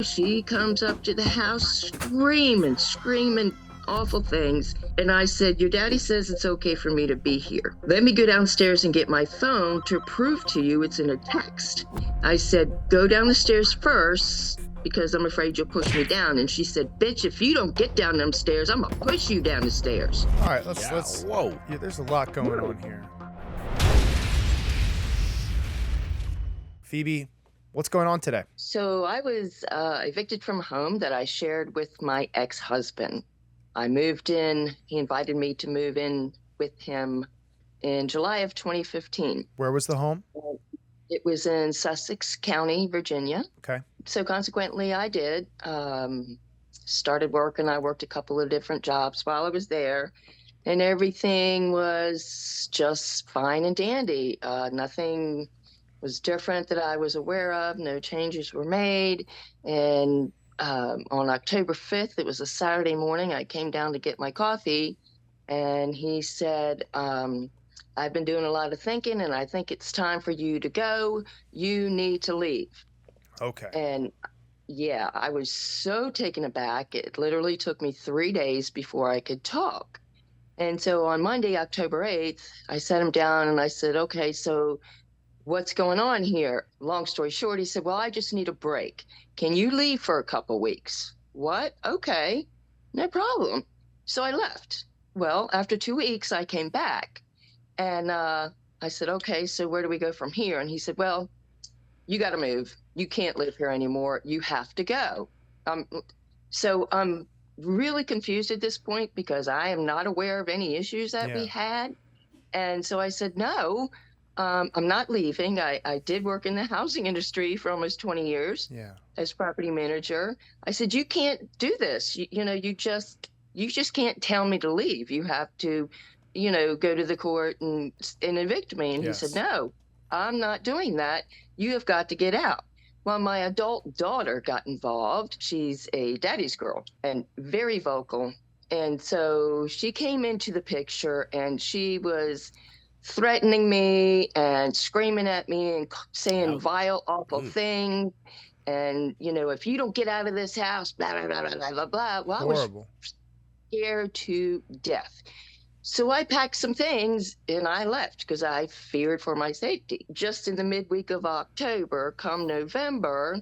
She comes up to the house screaming awful things. And I said, your daddy says it's okay for me to be here. Let me go downstairs and get my phone to prove to you it's in a text. I said, go down the stairs first because I'm afraid you'll push me down. And she said, bitch, if you don't get down them stairs, I'm gonna push you down the stairs. All right, let's. Whoa. Yeah, there's a lot going on here. Phoebe, what's going on today? So I was evicted from a home that I shared with my ex-husband. I moved in. He invited me to move in with him in July of 2015. Where was the home? It was in Sussex County, Virginia. Okay. So consequently, I did. Started working. I worked a couple of different jobs while I was there. And everything was just fine and dandy. Nothing was different that I was aware of. No changes were made. And on October 5th, it was a Saturday morning, I came down to get my coffee, and he said, I've been doing a lot of thinking, and I think it's time for you to go. You need to leave. Okay. And yeah, I was so taken aback. It literally took me 3 days before I could talk. And so on Monday, October 8th, I sat him down and I said, okay, so what's going on here? Long story short, he said, well, I just need a break. Can you leave for a couple weeks? What? Okay, no problem. So I left. Well, after 2 weeks, I came back and I said, okay, so where do we go from here? And he said, well, you got to move. You can't live here anymore. You have to go. So I'm really confused at this point because I am not aware of any issues that we had. And so I said, no. I'm not leaving. I did work in the housing industry for almost 20 years as property manager. I said, you can't do this. You just can't tell me to leave. You have to, go to the court and evict me. And he said, no, I'm not doing that. You have got to get out. Well, my adult daughter got involved. She's a daddy's girl and very vocal. And so she came into the picture and she was threatening me and screaming at me and saying vile, awful things. And, if you don't get out of this house, blah, blah, blah, blah, blah, blah. Well, Horrible. I was scared to death. So I packed some things and I left because I feared for my safety. Just in the midweek of October, come November,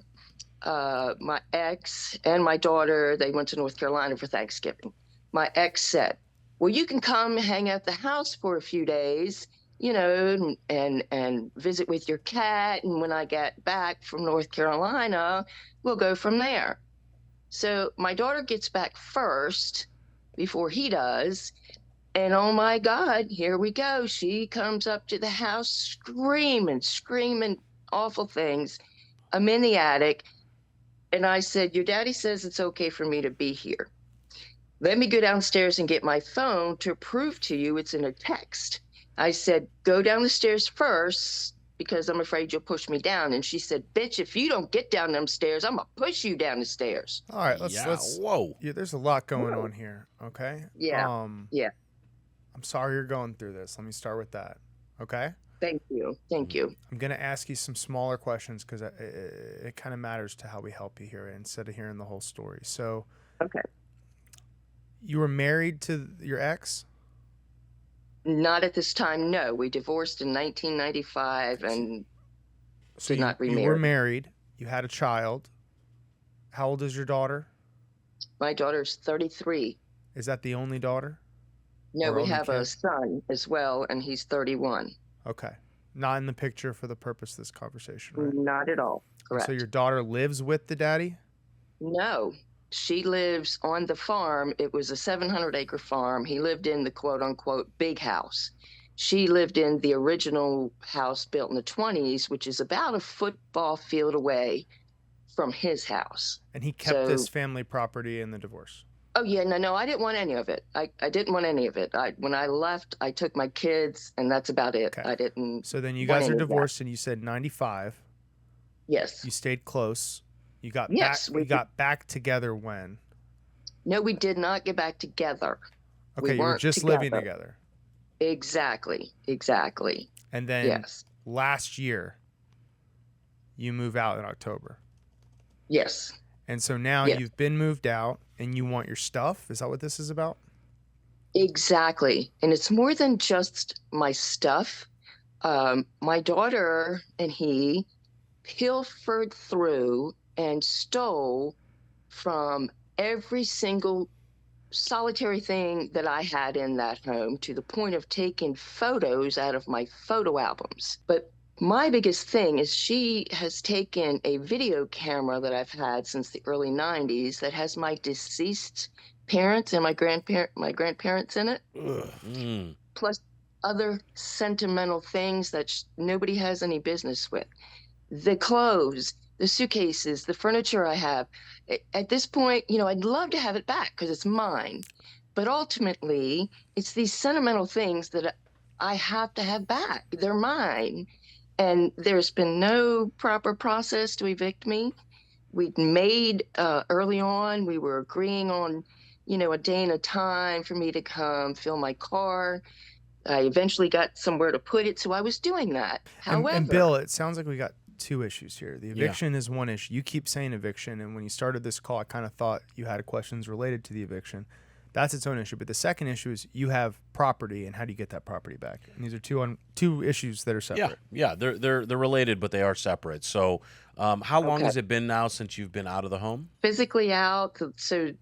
my ex and my daughter, they went to North Carolina for Thanksgiving. My ex said, well, you can come hang at the house for a few days, and visit with your cat. And when I get back from North Carolina, we'll go from there. So my daughter gets back first before he does. And oh my God, here we go. She comes up to the house screaming awful things. I'm in the attic. And I said, your daddy says it's okay for me to be here. Let me go downstairs and get my phone to prove to you it's in a text. I said, go down the stairs first because I'm afraid you'll push me down. And she said, bitch, if you don't get down them stairs, I'm going to push you down the stairs. All right, let's. Whoa. Yeah, there's a lot going on here. Okay. Yeah. Yeah. I'm sorry you're going through this. Let me start with that. Okay. Thank you. Thank you. I'm going to ask you some smaller questions because it kind of matters to how we help you here instead of hearing the whole story. So. Okay. You were married to your ex? Not at this time, no. We divorced in 1995 and did not remarry. You were married. You had a child. How old is your daughter? My daughter's 33. Is that the only daughter? No, we have a son as well, and he's 31. Okay. Not in the picture for the purpose of this conversation, right? Not at all. Correct. So your daughter lives with the daddy? No. She lives on the farm. It was a 700-acre farm. He lived in the quote-unquote big house. She lived in the original house built in the 20s, which is about a football field away from his house. And he kept this family property in the divorce? Oh, yeah. No, I didn't want any of it. I didn't want any of it. When I left, I took my kids, and that's about it. Okay. I didn't. So then you guys are divorced, and you said 95. Yes. You stayed close. You got got back together when? No, we did not get back together. Okay, you were just living together. Exactly. And then last year, you move out in October. Yes. And so now Yes, you've been moved out and you want your stuff. Is that what this is about? exactly. And it's more than just my stuff. My daughter and he pilfered through and stole from every single solitary thing that I had in that home, to the point of taking photos out of my photo albums. But my biggest thing is she has taken a video camera that I've had since the early 90s that has my deceased parents and my grandparents in it, Ugh. Mm. plus other sentimental things that nobody has any business with. The clothes, the suitcases, the furniture I have. At this point, I'd love to have it back because it's mine. But ultimately, it's these sentimental things that I have to have back. They're mine. And there's been no proper process to evict me. We'd made early on, we were agreeing on, a day and a time for me to come fill my car. I eventually got somewhere to put it, so I was doing that. And However, Bill, it sounds like we got two issues here. The eviction is one issue. You keep saying eviction, and when you started this call, I kind of thought you had questions related to the eviction. That's its own issue. But the second issue is you have property, and how do you get that property back? And these are two issues that are separate. Yeah, they're related, but they are separate. So, how long Okay. has it been now since you've been out of the home? Physically out. So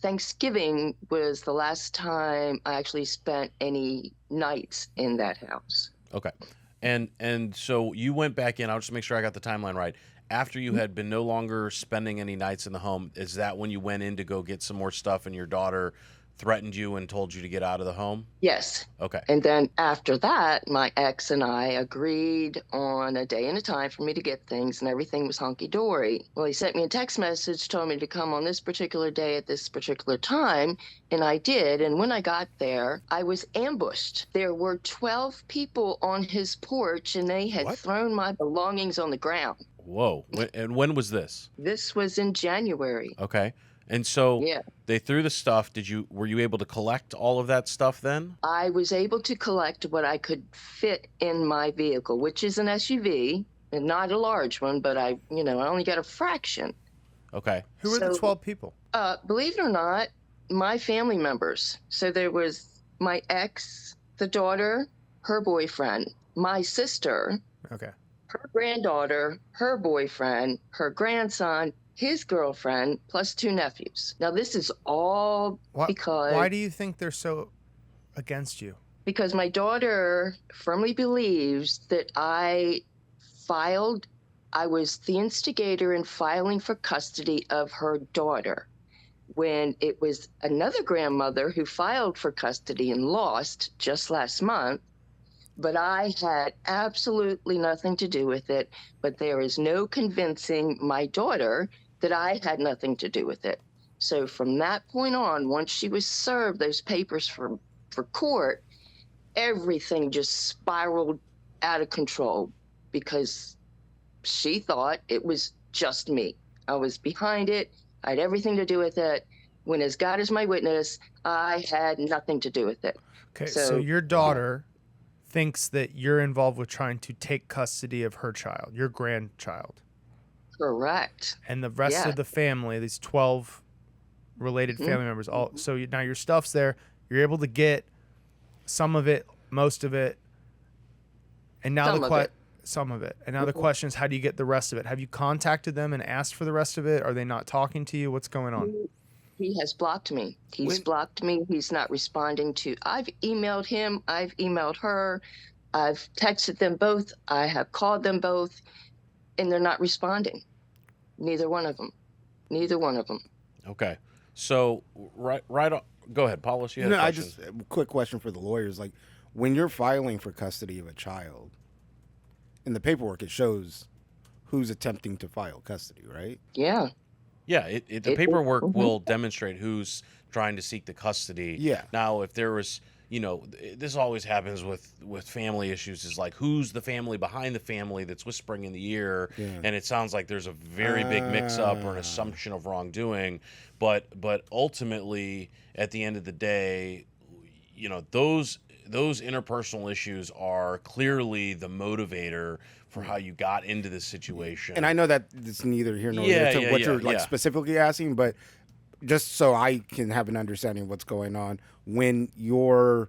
Thanksgiving was the last time I actually spent any nights in that house. Okay, and so you went back in. I'll just make sure I got the timeline right. After you had been no longer spending any nights in the home, is that when you went in to go get some more stuff, and your daughter threatened you and told you to get out of the home? Yes. Okay. And then after that, my ex and I agreed on a day and a time for me to get things, and everything was hunky dory. Well, he sent me a text message, told me to come on this particular day at this particular time, and I did. And when I got there, I was ambushed. There were 12 people on his porch, and they had What? thrown my belongings on the ground. Whoa. And when was this? This was in January. Okay. And so Yeah. they threw the stuff. Were you able to collect all of that stuff then? I was able to collect what I could fit in my vehicle, which is an SUV, and not a large one, but I only got a fraction. Okay. Who are the So- 12 people? Believe it or not, my family members. So there was my ex, the daughter, her boyfriend, my sister, Okay. her granddaughter, her boyfriend, her grandson, his girlfriend, plus 2 nephews. Now, this is all because Why do you think they're so against you? because my daughter firmly believes that I was the instigator in filing for custody of her daughter, when it was another grandmother who filed for custody and lost just last month. But I had absolutely nothing to do with it. But there is no convincing my daughter that I had nothing to do with it. So from that point on, once she was served those papers for court, everything just spiraled out of control, because she thought it was just me. I was behind it. I had everything to do with it. When, as God is my witness, I had nothing to do with it. Okay, So- so your daughter thinks that you're involved with trying to take custody of her child, your grandchild. Correct. And the rest Yeah. of the family, these 12 related Mhm. family members, now your stuff's there. You're able to get some of it, most of it, and now Some of it. some of it. And now the Mhm. question is, how do you get the rest of it? Have you contacted them and asked for the rest of it? Are they not talking to you? What's going on? He has blocked me. He's When- blocked me. He's not responding to. I've emailed him. I've emailed her. I've texted them both. I have called them both, and they're not responding. Neither one of them. Neither one of them. Okay. So right on. Go ahead, Paulos. You had a I question. just quick question for the lawyers. Like, when you're filing for custody of a child, in the paperwork it shows who's attempting to file custody, right? Yeah. Yeah, the It- paperwork mhm. will demonstrate who's trying to seek the custody. Yeah. Now, if there was, this always happens with family issues, is like, who's the family behind the family that's whispering in the ear, Yeah. and it sounds like there's a very big mix-up or an assumption of wrongdoing. But ultimately, at the end of the day, those interpersonal issues are clearly the motivator for how you got into this situation. And I know that it's neither here nor Yeah, there to yeah, what yeah, you're like yeah. specifically asking, but just so I can have an understanding of what's going on, when your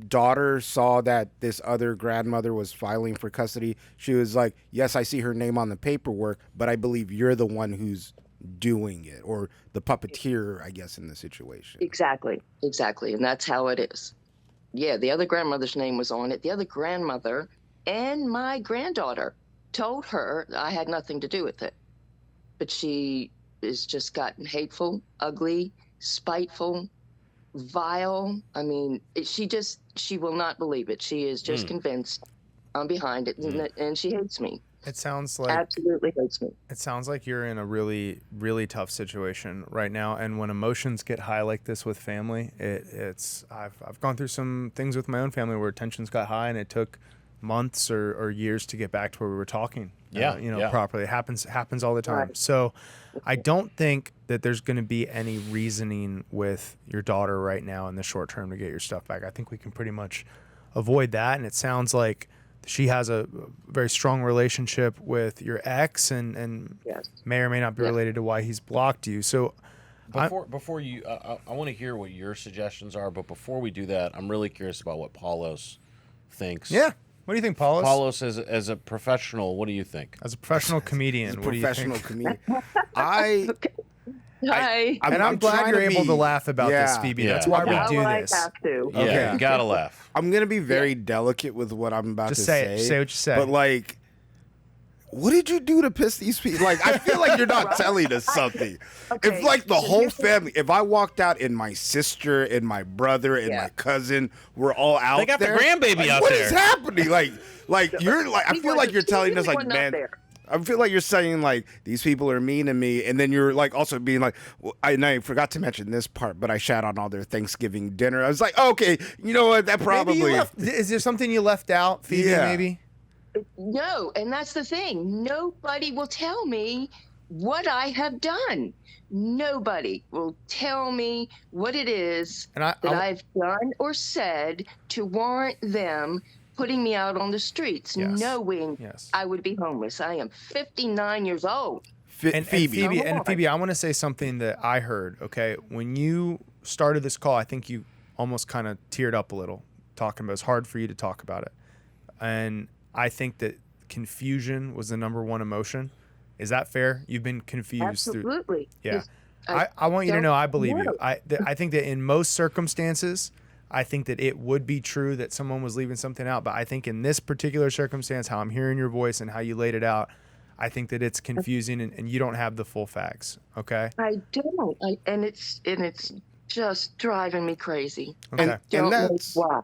daughter saw that this other grandmother was filing for custody, she was like, yes, I see her name on the paperwork, but I believe you're the one who's doing it, or the puppeteer, I guess, in the situation. Exactly. And that's how it is. Yeah, the other grandmother's name was on it. The other grandmother and my granddaughter told her I had nothing to do with it. But she has just gotten hateful, ugly, spiteful, vile. I mean, she will not believe it. She is just convinced I'm behind it, and she hates me. It sounds like Absolutely hates me. It sounds like you're in a really, really tough situation right now. And when emotions get high like this with family, I've gone through some things with my own family where tensions got high, and it took months or years to get back to where we were talking. Properly. It happens all the time. Right. So I don't think that there's going to be any reasoning with your daughter right now in the short term to get your stuff back. I think we can pretty much avoid that. And it sounds like she has a very strong relationship with your ex, and Yes. may or may not be related to why he's blocked you. So Before you, I want to hear what your suggestions are, but before we do that, I'm really curious about what Paulos thinks. yeah. What do you think, Paulos? Paulos, as a professional, what do you think? As a professional comedian, what do you Professional think? comedian. Hi. I'm glad trying you're to able be- to laugh about this, Yeah. Phoebe. Yeah. That's why Yeah. we do I this. have to. Yeah, Okay. you gotta laugh. I'm gonna be very delicate with what I'm about Just to say say. it. Say what you say. But like, what did you do to piss these people? Like, I feel like you're not telling us something. Okay, If like the so whole here's what- family, if I walked out and my sister and my brother and Yeah. my cousin were all out They got the there, grandbaby like, out what there. is happening? Like you're like, I feel like you're telling us like, man. I feel like you're saying like these people are mean to me, and then you're like also being like, well, I forgot to mention this part, but I shat on all their Thanksgiving dinner. I was like, okay, you know what? That probably Maybe you left, is there something you left out, Phoebe? Yeah. Maybe. No, and that's the thing. Nobody will tell me what I have done. Nobody will tell me what it is And I- that I- I've done or said to warrant them putting me out on the streets, Yes. knowing Yes. I would be homeless. I am 59 years old. And Phoebe. Phoebe, I want to say something that I heard. Okay, when you started this call, I think you almost kind of teared up a little talking about. It's hard for you to talk about it, and I think that confusion was the number one emotion. Is that fair? You've been confused through. Absolutely. Yeah. 'Cause I want you to don't know I believe you. know. I think that in most circumstances, I think that it would be true that someone was leaving something out. But I think in this particular circumstance, how I'm hearing your voice and how you laid it out, I think that it's confusing and you don't have the full facts. Okay. I don't. And it's just driving me crazy. Okay. And Don't know that's why.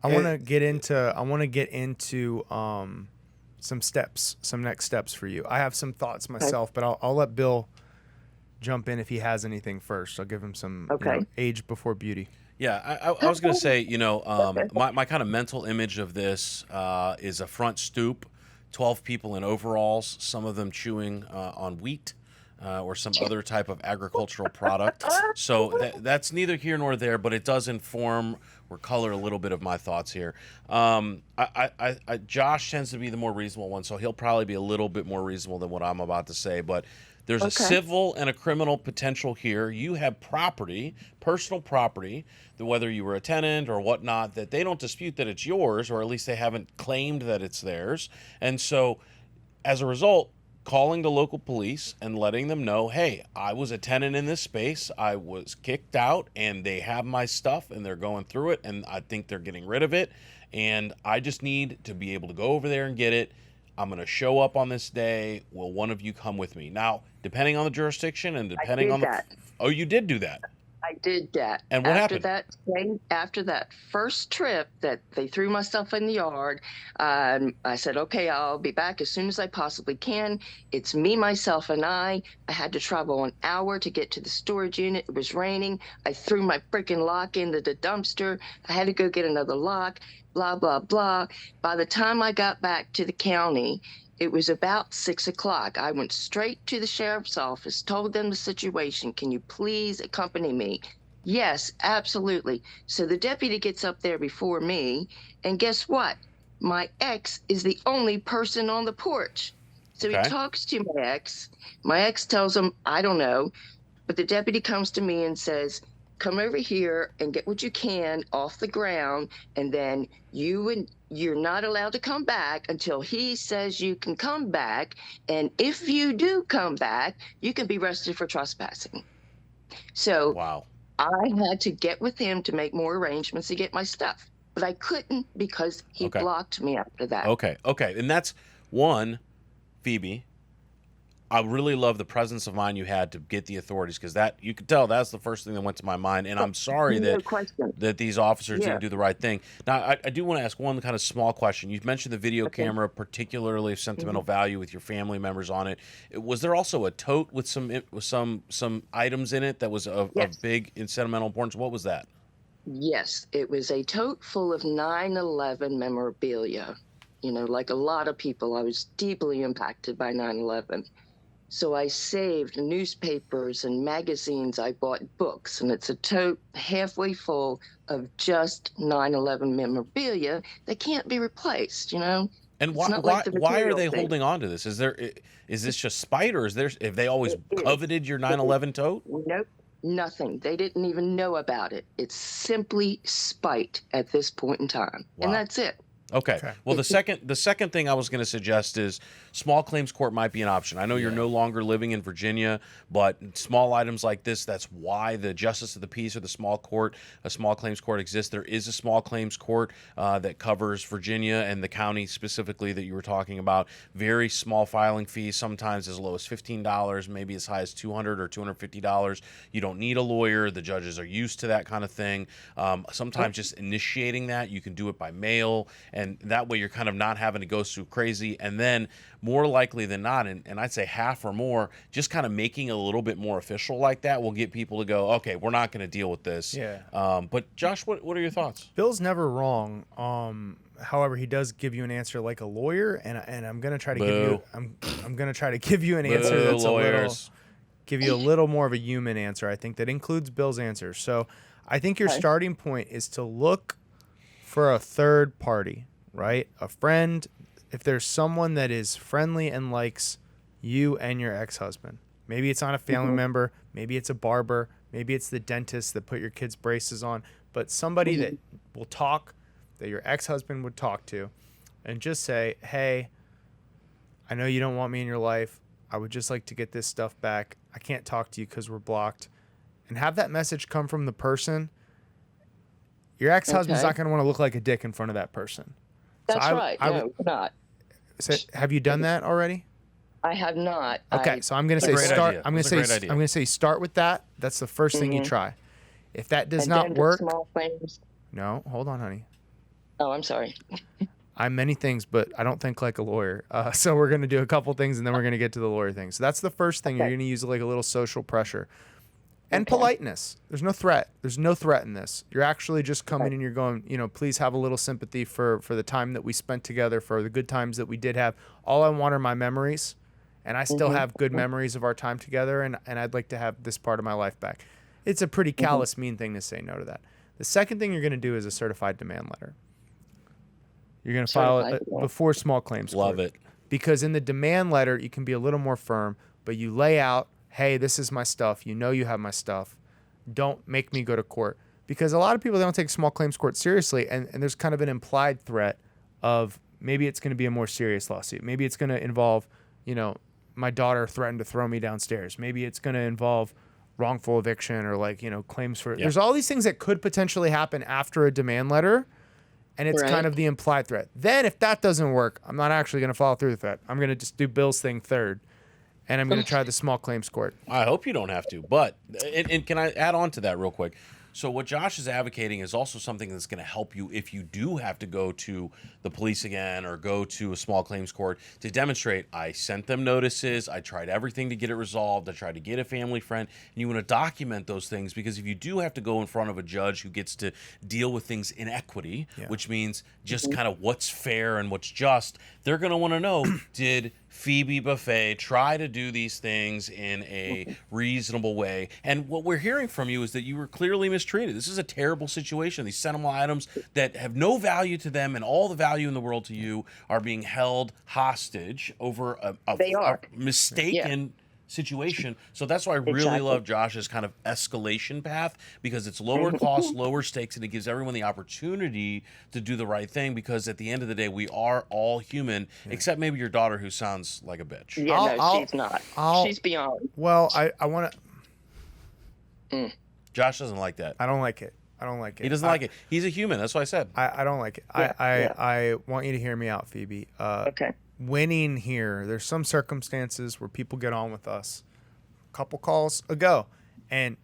I want to get into some steps, some next steps for you. I have some thoughts myself, but I'll let Bill jump in if he has anything first. I'll give him some Okay. age before beauty. Yeah, I was going to say, my kind of mental image of this is a front stoop, 12 people in overalls, some of them chewing on wheat or some other type of agricultural product. So that's neither here nor there, but it does inform or color a little bit of my thoughts here. Josh tends to be the more reasonable one, so he'll probably be a little bit more reasonable than what I'm about to say, but there's a civil and a criminal potential here. You have property, personal property, that whether you were a tenant or whatnot, that they don't dispute that it's yours, or at least they haven't claimed that it's theirs. And so, as a result, calling the local police and letting them know, hey, I was a tenant in this space, I was kicked out, and they have my stuff, and they're going through it, and I think they're getting rid of it, and I just need to be able to go over there and get it. I'm going to show up on this day. Will one of you come with me? Now, depending on the jurisdiction and depending on the... Oh, you did do that? I did that. And what happened? After that first trip that they threw my stuff in the yard, I said, okay, I'll be back as soon as I possibly can. It's me, myself, and I. I had to travel an hour to get to the storage unit. It was raining. I threw my freaking lock into the dumpster. I had to go get another lock, blah, blah, blah. By the time I got back to the county, it was about 6 o'clock. I went straight to the sheriff's office, told them the situation. Can you please accompany me? Yes, absolutely. So the deputy gets up there before me, and guess what? my ex is the only person on the porch. So he Okay. talks to my ex. My ex tells him, I don't know. But the deputy comes to me and says, come over here and get what you can off the ground. And then you're not allowed to come back until he says you can come back. And if you do come back, you can be arrested for trespassing. So Wow. I had to get with him to make more arrangements to get my stuff. But I couldn't because he Okay. blocked me after that. Okay. And that's one, Phoebe. I really love the presence of mind you had to get the authorities, because that, you could tell that's the first thing that went to my mind. And I'm sorry No that question. these officers Yeah. didn't do the right thing. Now, I do want to ask one kind of small question. You mentioned the video Okay. camera, particularly of sentimental value with your family members on it. Was there also a tote with some items in it that was of Yes. big and sentimental importance? What was that? Yes, it was a tote full of 9/11 memorabilia. You know, like a lot of people, I was deeply impacted by 9/11. So I saved newspapers and magazines. I bought books, and it's a tote halfway full of just 9/11 memorabilia that can't be replaced, you know? And It's why not like the why are material they thing. holding on to this? Is this just spite, or have they always It is. coveted your 9/11 tote? Nope, nothing. They didn't even know about it. It's simply spite at this point in time. Wow. And that's it. Okay. Well, the second thing I was going to suggest is small claims court might be an option. I know you're no longer living in Virginia, but small items like this, that's why the Justice of the Peace or a small claims court exists. There is a small claims court that covers Virginia and the county specifically that you were talking about. Very small filing fees, sometimes as low as $15, maybe as high as $200 or $250. You don't need a lawyer. The judges are used to that kind of thing. Sometimes just initiating that, you can do it by mail, and that way you're kind of not having to go through crazy. And then more likely than not, and I'd say half or more, just kind of making it a little bit more official like that will get people to go, okay, we're not going to deal with this. Yeah. But Josh, what are your thoughts? Bill's never wrong. However, he does give you an answer like a lawyer, and I'm gonna try to give you I'm gonna try to give you an answer that's give you a little more of a human answer. I think that includes Bill's answer. So I think your starting point is to look for a third party, right? A friend. If there's someone that is friendly and likes you and your ex-husband, maybe it's not a family member, maybe it's a barber, maybe it's the dentist that put your kids' braces on, but somebody that will talk, that your ex-husband would talk to, and just say, hey, I know you don't want me in your life. I would just like to get this stuff back. I can't talk to you because we're blocked. And have that message come from the person. Your ex-husband's not going to want to look like a dick in front of that person. That's right. No, not. So have you done that already? I have not. Okay, so I'm going to say great start. idea. I'm going to That's a say great I'm going to say start with that. That's the first thing you try. If that does not work, Small claims. no, hold on, honey. Oh, I'm sorry. I'm many things, but I don't think like a lawyer. So we're going to do a couple things, and then we're going to get to the lawyer thing. So that's the first thing. You're going to use like a little social pressure. And politeness. There's no threat. There's no threat in this. You're actually just coming and you're going, please have a little sympathy for the time that we spent together, for the good times that we did have. All I want are my memories, and I still have good memories of our time together, and I'd like to have this part of my life back. It's a pretty callous, mean thing to say no to that. The second thing you're going to do is a certified demand letter. You're going to file it before small claims court. Love it. Because in the demand letter, you can be a little more firm, but you lay out, hey, this is my stuff. You know you have my stuff. Don't make me go to court. Because a lot of people, they don't take small claims court seriously, and there's kind of an implied threat of maybe it's going to be a more serious lawsuit. Maybe it's going to involve, my daughter threatened to throw me downstairs. Maybe it's going to involve wrongful eviction or claims for... Yeah. There's all these things that could potentially happen after a demand letter, and it's kind of the implied threat. Then if that doesn't work, I'm not actually going to follow through with that. I'm going to just do Bill's thing third. And I'm going to try the small claims court. I hope you don't have to. But, and can I add on to that real quick? So what Josh is advocating is also something that's going to help you if you do have to go to the police again or go to a small claims court to demonstrate, I sent them notices, I tried everything to get it resolved, I tried to get a family friend, and you want to document those things, because if you do have to go in front of a judge who gets to deal with things in equity, which means just kind of what's fair and what's just, they're going to want to know, did Phoebe Buffet, try to do these things in a reasonable way. And what we're hearing from you is that you were clearly mistreated. This is a terrible situation. These sentimental items that have no value to them and all the value in the world to you are being held hostage over They a are. mistaken situation. So that's why I really Exactly. love Josh's kind of escalation path, because it's lower cost, lower stakes, and it gives everyone the opportunity to do the right thing, because at the end of the day, we are all human, except maybe your daughter, who sounds like a bitch. Yeah, she's not. She's beyond. Well, I want to. Josh doesn't like that. I don't like it. I don't like it. He doesn't like it. He's a human. That's what I said. I don't like it. Yeah, I want you to hear me out, Phoebe. Okay. Winning here, there's some circumstances where people get on with us. A couple calls ago, and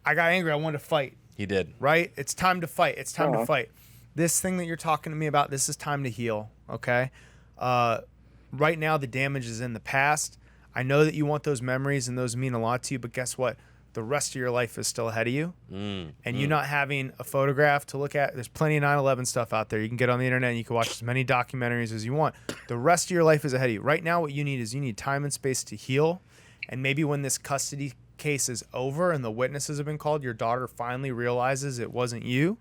I got angry. I wanted to fight. He did. Right? It's time to fight. It's time to Uh-huh. fight. This thing that you're talking to me about, this is time to heal. Okay. Right now, the damage is in the past. I know that you want those memories and those mean a lot to you, but guess what? The rest of your life is still ahead of you. And you not having a photograph to look at, there's plenty of 9/11 stuff out there. You can get on the internet and you can watch as many documentaries as you want. The rest of your life is ahead of you. Right now, what you need is you need time and space to heal. And maybe when this custody case is over and the witnesses have been called, your daughter finally realizes it wasn't you.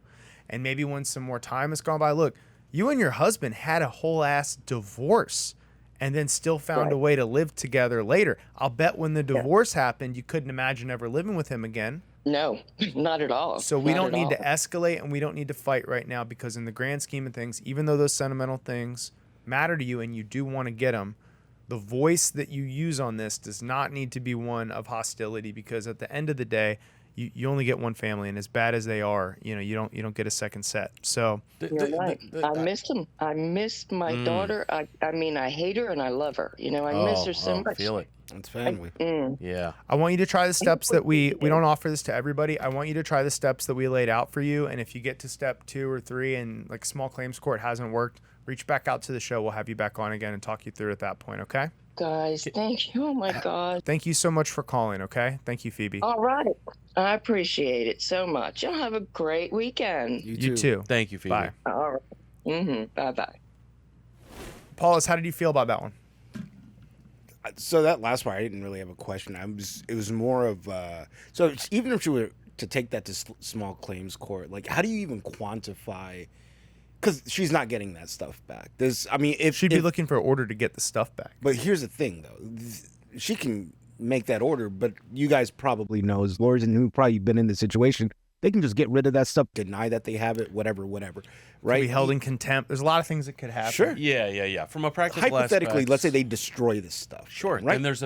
And maybe when some more time has gone by, look, you and your husband had a whole ass divorce and then still found a way to live together later. I'll bet when the divorce happened, you couldn't imagine ever living with him again. No, not at all. So we Not don't at need all. to escalate and we don't need to fight right now, because in the grand scheme of things, even though those sentimental things matter to you and you do want to get them, the voice that you use on this does not need to be one of hostility, because at the end of the day, you only get one family, and as bad as they are, you don't get a second set. So You're right. I miss him. I miss my daughter. I mean, I hate her and I love her. I miss her so much. Feel it. It's family. Yeah. I want you to try the steps that we don't offer this to everybody. I want you to try the steps that we laid out for you. And if you get to step 2 or 3 and like small claims court hasn't worked, reach back out to the show. We'll have you back on again and talk you through at that point. Okay. Guys, thank you. Oh my God. Thank you so much for calling. Okay. Thank you, Phoebe. All right. I appreciate it so much. Y'all have a great weekend. You too. Thank you, Phoebe. Bye. All right. Bye-bye. Paulus, how did you feel about that one? So that last part, I didn't really have a question. It was more of so even if you were to take that to small claims court, like how do you even quantify? Because she's not getting that stuff back. If She'd be looking for an order to get the stuff back. But here's the thing, though, she can make that order, but you guys probably know as lawyers and who've probably been in the situation, they can just get rid of that stuff, deny that they have it, whatever, right? Be held in contempt. There's a lot of things that could happen. Sure. Yeah. From a practical Hypothetically, aspects, let's say they destroy this stuff. Sure. right? Then there's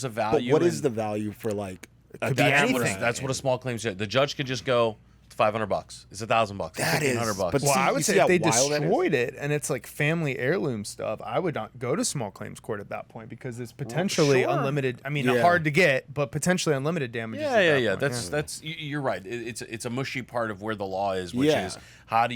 a But value. what is the value for like? could be That's what, anything. that's what a small claims. The judge could just go, it's $500. It's $1,000. That is, $1,500. but Well, See- I you would see say if how they wild that is? destroyed it and it's like family heirloom stuff, I would not go to small claims court at that point, because it's potentially sure. unlimited. I mean, Yeah. hard to get, but potentially unlimited damages. at that Yeah. point. That's you're right. It's a mushy part of where the law is, which Yeah. is how do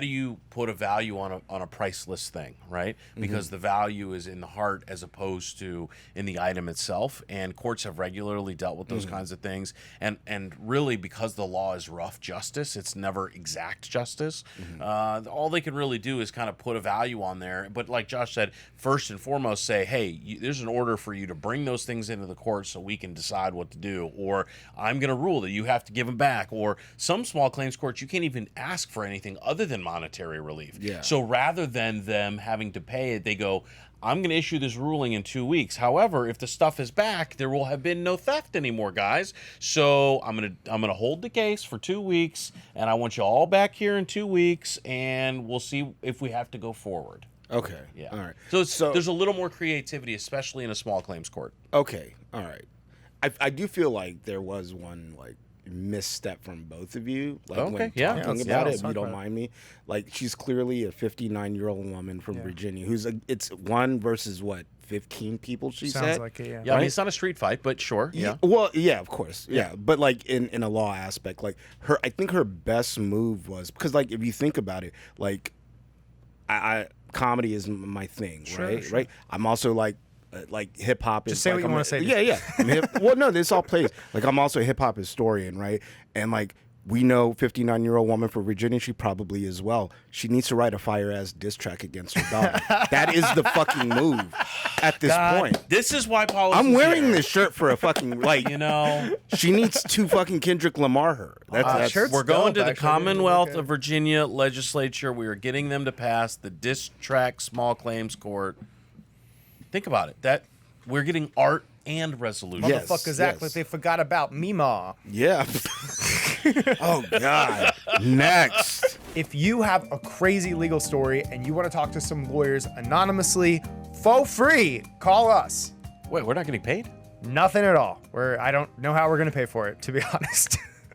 you put a value on a priceless thing, right? Because the value is in the heart as opposed to in the item itself. And courts have regularly dealt with those kinds of things. And really, because the law is rough justice, it's never exact justice. All they can really do is kind of put a value on there. But like Josh said, first and foremost, say, hey, there's an order for you to bring those things into the court so we can decide what to do. Or I'm going to rule that you have to give them back. Or some small claims courts, you can't even ask for anything other than monetary relief. Yeah. So rather than them having to pay it, they go, I'm going to issue this ruling in 2 weeks. However, if the stuff is back, there will have been no theft anymore, guys. So I'm going to hold the case for 2 weeks, and I want you all back here in 2 weeks, and we'll see if we have to go forward. Okay. Yeah. All right. So there's a little more creativity, especially in a small claims court. Okay. All right. I do feel like there was one like misstep from both of you, like Okay, when yeah. talking Yeah, about let's it, if talk you don't about it. mind me. Like she's clearly a 59-year-old woman from Virginia who's it's one versus what 15 people she Sounds said. like it, yeah. Yeah, I Right? mean, it's not a street fight, but sure. Yeah. Well, yeah, of course. Yeah. But like in a law aspect, like I think her best move was because like if you think about it, like I comedy is my thing, right? sure. Right. I'm also like hip hop is Just say like, what you wanna say. Yeah, yeah. Well, no, this all plays. Like I'm also a hip hop historian, right? And like We know 59-year-old woman for Virginia. She probably is well. She needs to write a fire-ass diss track against her daughter. That is the fucking move at this point. This is why Paulos I'm is wearing here. this shirt for a fucking, like, You know, she needs to fucking Kendrick Lamar her. That's shirts we're going to dope, the actually. Commonwealth Okay. of Virginia legislature. We are getting them to pass the diss track small claims court. Think about it. That we're getting art and resolution. Yes. Motherfuckers act like they forgot about Mima. yeah. Oh, God. Next. If you have a crazy legal story and you want to talk to some lawyers anonymously, for free, call us. Wait, we're not getting paid? Nothing at all. I don't know how we're going to pay for it, to be honest.